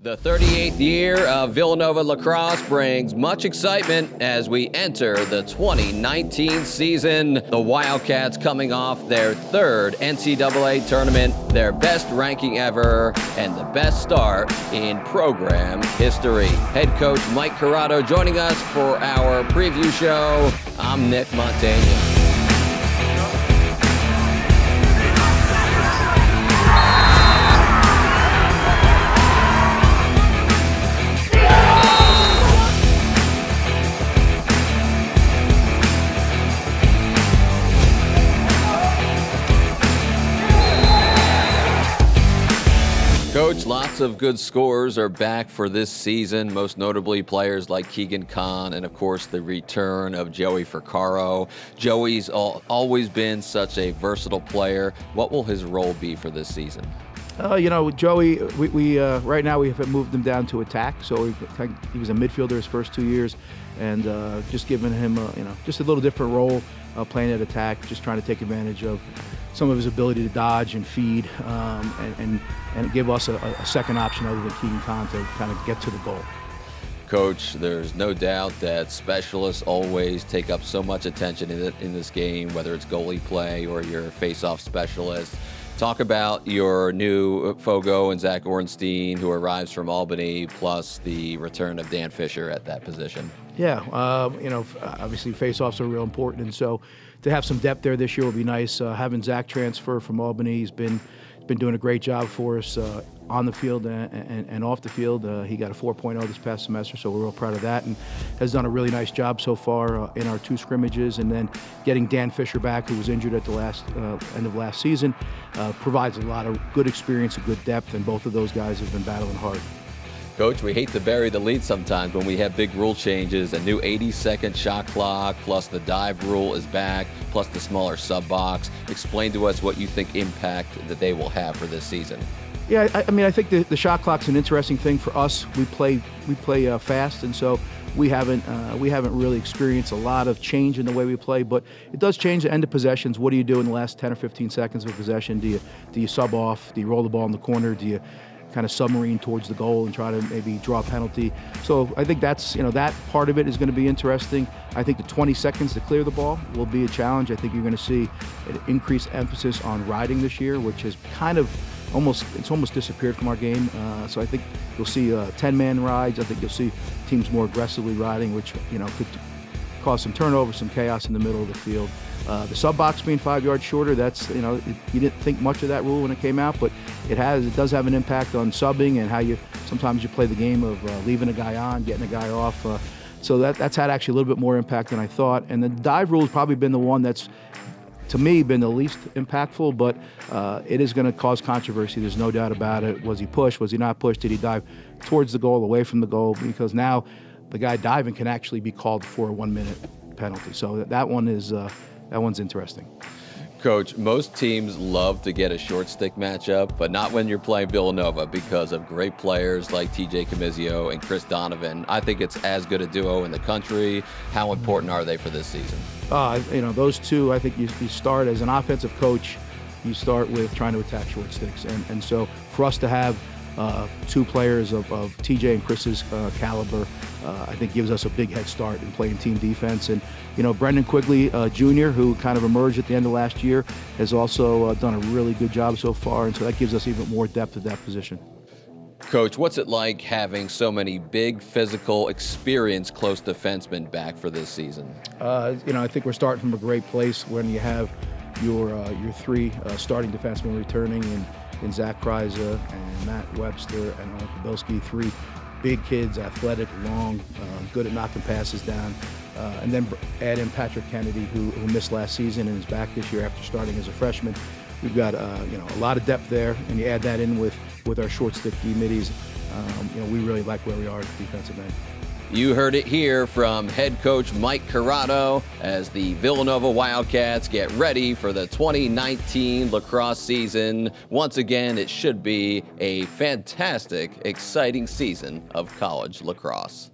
The 38th year of Villanova lacrosse brings much excitement as we enter the 2019 season. The Wildcats coming off their third NCAA tournament, their best ranking ever, and the best start in program history. Head coach Mike Corrado joining us for our preview show. I'm Nick Montaigne. Coach, lots of good scores are back for this season, most notably players like Keegan Kahn and, of course, the return of Joey Fracaro. Joey's always been such a versatile player. What will his role be for this season? Joey, right now we have moved him down to attack. So he was a midfielder his first 2 years, and just giving him just a little different role, playing at attack, just trying to take advantage of some of his ability to dodge and feed, and give us a second option other than Keegan Kahn to kind of get to the goal. Coach, there's no doubt that specialists always take up so much attention in this game, whether it's goalie play or your face-off specialist. Talk about your new Fogo and Zach Ornstein, who arrives from Albany, plus the return of Dan Fisher at that position. Yeah, obviously face-offs are real important, and so to have some depth there this year will be nice. Having Zach transfer from Albany, he's been doing a great job for us on the field and off the field. He got a 4.0 this past semester, so we're real proud of that, and has done a really nice job so far in our two scrimmages. And then getting Dan Fisher back, who was injured at the end of last season, provides a lot of good experience and good depth, and both of those guys have been battling hard. Coach, we hate to bury the lead sometimes when we have big rule changes. A new 80-second shot clock, plus the dive rule is back, plus the smaller sub box. Explain to us what you think impact that they will have for this season. Yeah, I think the shot clock's an interesting thing for us. We play fast, and so we haven't really experienced a lot of change in the way we play. But it does change the end of possessions. What do you do in the last 10 or 15 seconds of possession? Do you sub off? Do you roll the ball in the corner? Do you kind of submarine towards the goal and try to maybe draw a penalty? So I think that's, that part of it is going to be interesting. I think the 20 seconds to clear the ball will be a challenge. I think you're going to see an increased emphasis on riding this year, which has kind of almost disappeared from our game. So I think you'll see 10-man rides. I think you'll see teams more aggressively riding, which could cause some turnover, some chaos in the middle of the field. The sub box being 5 yards shorter, that's, you didn't think much of that rule when it came out, but it does have an impact on subbing and how sometimes you play the game of leaving a guy on, getting a guy off. So that's had actually a little bit more impact than I thought. And the dive rule has probably been the one that's, to me, been the least impactful, but it is going to cause controversy. There's no doubt about it. Was he pushed? Was he not pushed? Did he dive towards the goal, away from the goal? Because now the guy diving can actually be called for a 1-minute penalty. So that one's interesting. Coach, most teams love to get a short stick matchup, but not when you're playing Villanova because of great players like TJ Comizio and Chris Donovan. I think it's as good a duo in the country. How important are they for this season? Those two, I think you start as an offensive coach, you start with trying to attack short sticks. And so for us to have two players of TJ and Chris's caliber, I think gives us a big head start in playing team defense. And Brendan Quigley Jr., who kind of emerged at the end of last year, has also done a really good job so far, and so that gives us even more depth at that position. Coach, what's it like having so many big, physical, experienced close defensemen back for this season? I think we're starting from a great place when you have your three starting defensemen returning, and Zach Kryza and Matt Webster and Owen Pabilski, three big kids, athletic, long, good at knocking passes down. And then add in Patrick Kennedy, who missed last season and is back this year after starting as a freshman. We've got a lot of depth there, and you add that in with our short stick D-middies. We really like where we are at the defensive end. You heard it here from head coach Mike Corrado as the Villanova Wildcats get ready for the 2019 lacrosse season. Once again, it should be a fantastic, exciting season of college lacrosse.